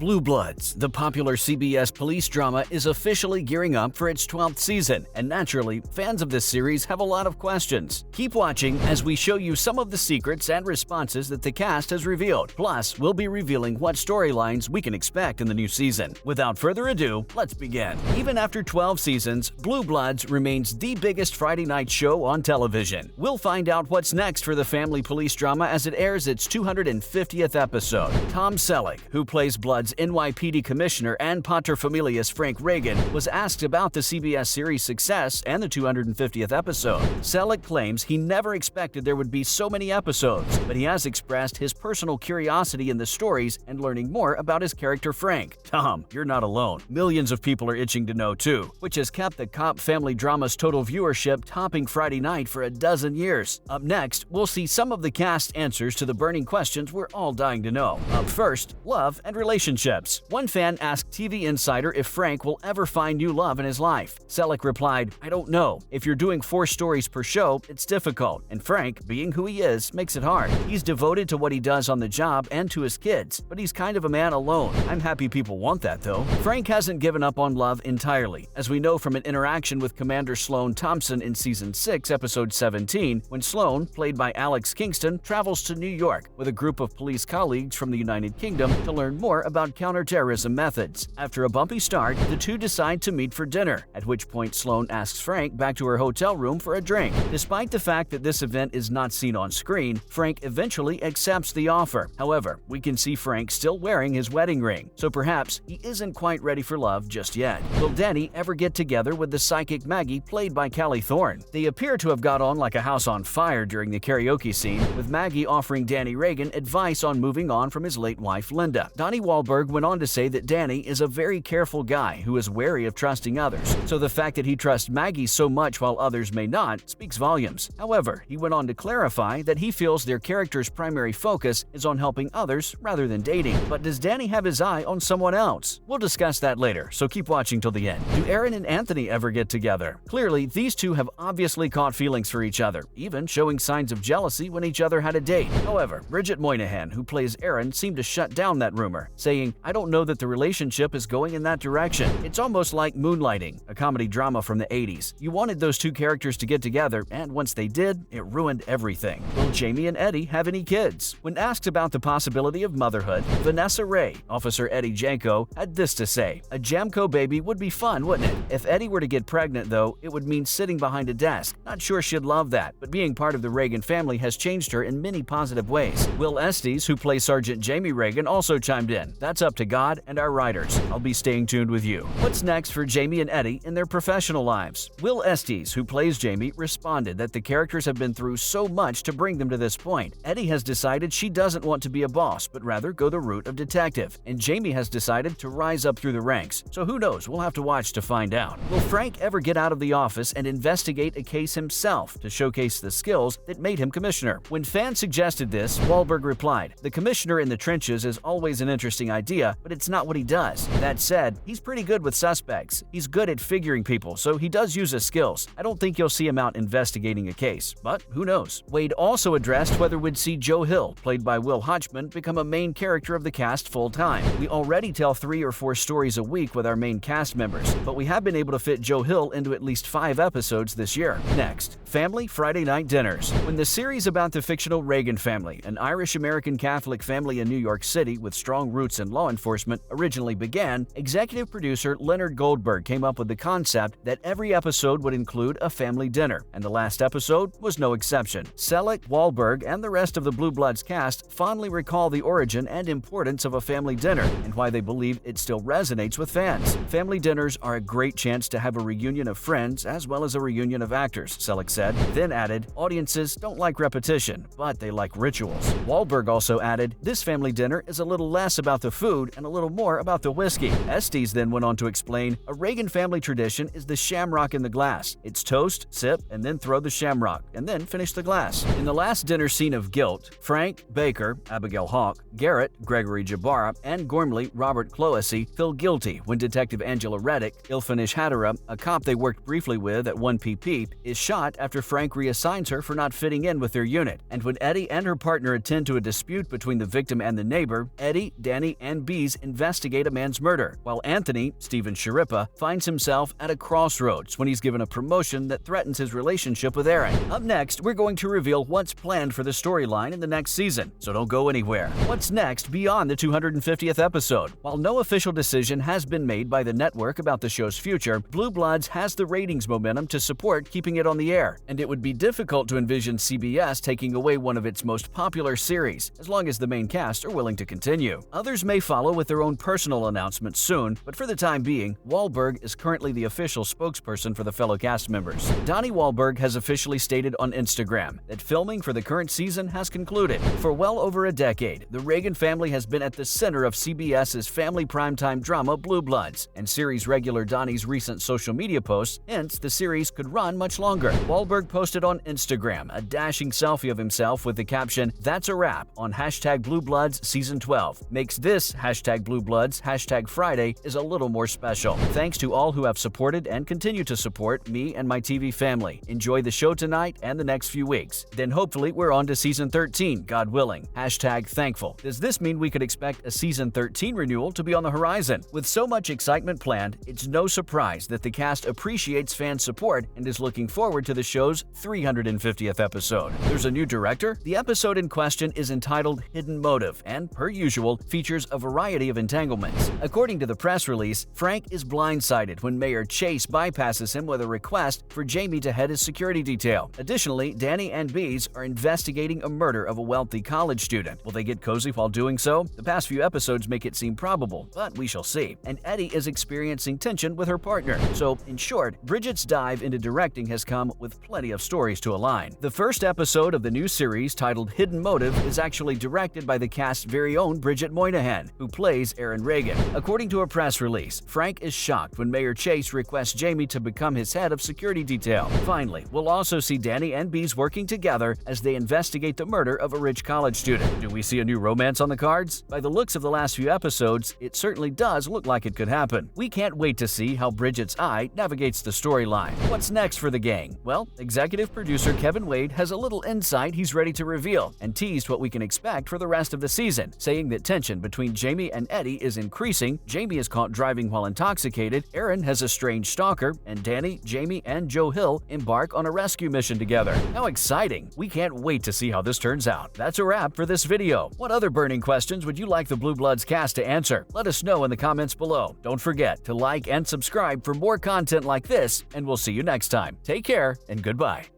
Blue Bloods, the popular CBS police drama, is officially gearing up for its 12th season, and naturally, fans of this series have a lot of questions. Keep watching as we show you some of the secrets and responses that the cast has revealed. Plus, we'll be revealing what storylines we can expect in the new season. Without further ado, let's begin. Even after 12 seasons, Blue Bloods remains the biggest Friday night show on television. We'll find out what's next for the family police drama as it airs its 250th episode. Tom Selleck, who plays Bloods NYPD Commissioner and paterfamilias Frank Reagan, was asked about the CBS series' success and the 250th episode. Selleck claims he never expected there would be so many episodes, but he has expressed his personal curiosity in the stories and learning more about his character Frank. Tom, you're not alone. Millions of people are itching to know too, which has kept the cop family drama's total viewership topping Friday night for a dozen years. Up next, we'll see some of the cast's answers to the burning questions we're all dying to know. Up first, love and relationships. One fan asked TV Insider if Frank will ever find new love in his life. Selleck replied, "I don't know. If you're doing 4 stories per show, it's difficult, and Frank, being who he is, makes it hard. He's devoted to what he does on the job and to his kids, but he's kind of a man alone. I'm happy people want that though." Frank hasn't given up on love entirely, as we know from an interaction with Commander Sloan Thompson in Season 6, Episode 17, when Sloan, played by Alex Kingston, travels to New York with a group of police colleagues from the United Kingdom to learn more about counterterrorism methods. After a bumpy start, the two decide to meet for dinner, at which point Sloan asks Frank back to her hotel room for a drink. Despite the fact that this event is not seen on screen, Frank eventually accepts the offer. However, we can see Frank still wearing his wedding ring, so perhaps he isn't quite ready for love just yet. Will Danny ever get together with the psychic Maggie, played by Callie Thorne? They appear to have got on like a house on fire during the karaoke scene, with Maggie offering Donnie Reagan advice on moving on from his late wife Linda. Donnie Wahlberg went on to say that Danny is a very careful guy who is wary of trusting others, so the fact that he trusts Maggie so much while others may not speaks volumes. However, he went on to clarify that he feels their character's primary focus is on helping others rather than dating. But does Danny have his eye on someone else? We'll discuss that later, so keep watching till the end. Do Aaron and Anthony ever get together? Clearly, these two have obviously caught feelings for each other, even showing signs of jealousy when each other had a date. However, Bridget Moynihan, who plays Aaron, seemed to shut down that rumor, saying, "I don't know that the relationship is going in that direction. It's almost like Moonlighting, a comedy drama from the 80s. You wanted those two characters to get together, and once they did, it ruined everything." Will Jamie and Eddie have any kids? When asked about the possibility of motherhood, Vanessa Ray, Officer Eddie Janko, had this to say: "A Jamco baby would be fun, wouldn't it? If Eddie were to get pregnant, though, it would mean sitting behind a desk. Not sure she'd love that, but being part of the Reagan family has changed her in many positive ways." Will Estes, who plays Sergeant Jamie Reagan, also chimed in, "That's up to God and our writers. I'll be staying tuned with you." What's next for Jamie and Eddie in their professional lives? Will Estes, who plays Jamie, responded that the characters have been through so much to bring them to this point. Eddie has decided she doesn't want to be a boss, but rather go the route of detective. And Jamie has decided to rise up through the ranks. So who knows? We'll have to watch to find out. Will Frank ever get out of the office and investigate a case himself to showcase the skills that made him commissioner? When fans suggested this, Wahlberg replied, "The commissioner in the trenches is always an interesting idea, but it's not what he does. That said, he's pretty good with suspects. He's good at figuring people, so he does use his skills. I don't think you'll see him out investigating a case, but who knows?" Wade also addressed whether we'd see Joe Hill, played by Will Hotchman, become a main character of the cast full-time. We already tell 3 or 4 stories a week with our main cast members, but we have been able to fit Joe Hill into at least 5 episodes this year. Next, family Friday night dinners. When the series about the fictional Reagan family, an Irish-American Catholic family in New York City with strong roots in law enforcement, originally began, executive producer Leonard Goldberg came up with the concept that every episode would include a family dinner, and the last episode was no exception. Selleck, Wahlberg, and the rest of the Blue Bloods cast fondly recall the origin and importance of a family dinner and why they believe it still resonates with fans. Family dinners are a great chance to have a reunion of friends as well as a reunion of actors, Selleck said, then added, "Audiences don't like repetition, but they like rituals." Wahlberg also added, "This family dinner is a little less about the food and a little more about the whiskey." Estes then went on to explain, "A Reagan family tradition is the shamrock in the glass. It's toast, sip, and then throw the shamrock, and then finish the glass." In the last dinner scene of Guilt, Frank, Baker, Abigail Hawke, Garrett, Gregory Jabara, and Gormley, Robert Cloessy, feel guilty when Detective Angela Reddick, Ilfinish Hatera, a cop they worked briefly with at 1PP, is shot after Frank reassigns her for not fitting in with their unit. And when Eddie and her partner attend to a dispute between the victim and the neighbor, Eddie, Danny, and and B's investigate a man's murder, while Anthony, Stephen Sharippa, finds himself at a crossroads when he's given a promotion that threatens his relationship with Erin. Up next, we're going to reveal what's planned for the storyline in the next season, so don't go anywhere. What's next beyond the 250th episode? While no official decision has been made by the network about the show's future, Blue Bloods has the ratings momentum to support keeping it on the air, and it would be difficult to envision CBS taking away one of its most popular series, as long as the main cast are willing to continue. Others may follow with their own personal announcements soon, but for the time being, Wahlberg is currently the official spokesperson for the fellow cast members. Donnie Wahlberg has officially stated on Instagram that filming for the current season has concluded. For well over a decade, the Reagan family has been at the center of CBS's family primetime drama Blue Bloods, and series regular Donnie's recent social media posts hints the series could run much longer. Wahlberg posted on Instagram a dashing selfie of himself with the caption, "That's a wrap" on hashtag Blue Bloods Season 12. Makes this hashtag Blue Bloods hashtag Friday is a little more special. Thanks to all who have supported and continue to support me and my TV family. Enjoy the show tonight and the next few weeks. Then hopefully we're on to Season 13, God willing. Hashtag thankful. Does this mean we could expect a Season 13 renewal to be on the horizon? With so much excitement planned, it's no surprise that the cast appreciates fan support and is looking forward to the show's 350th episode. There's a new director? The episode in question is entitled Hidden Motive and, per usual, features a variety of entanglements. According to the press release, Frank is blindsided when Mayor Chase bypasses him with a request for Jamie to head his security detail. Additionally, Danny and Bees are investigating a murder of a wealthy college student. Will they get cozy while doing so? The past few episodes make it seem probable, but we shall see. And Eddie is experiencing tension with her partner. So, in short, Bridget's dive into directing has come with plenty of stories to align. The first episode of the new series, titled Hidden Motive, is actually directed by the cast's very own Bridget Moynihan, who plays Erin Reagan. According to a press release, Frank is shocked when Mayor Chase requests Jamie to become his head of security detail. Finally, we'll also see Danny and Bees working together as they investigate the murder of a rich college student. Do we see a new romance on the cards? By the looks of the last few episodes, it certainly does look like it could happen. We can't wait to see how Bridget's eye navigates the storyline. What's next for the gang? Well, executive producer Kevin Wade has a little insight he's ready to reveal and teased what we can expect for the rest of the season, saying that tension between Jamie and Eddie is increasing, Jamie is caught driving while intoxicated, Erin has a strange stalker, and Danny, Jamie, and Joe Hill embark on a rescue mission together. How exciting! We can't wait to see how this turns out. That's a wrap for this video. What other burning questions would you like the Blue Bloods cast to answer? Let us know in the comments below. Don't forget to like and subscribe for more content like this, and we'll see you next time. Take care and goodbye.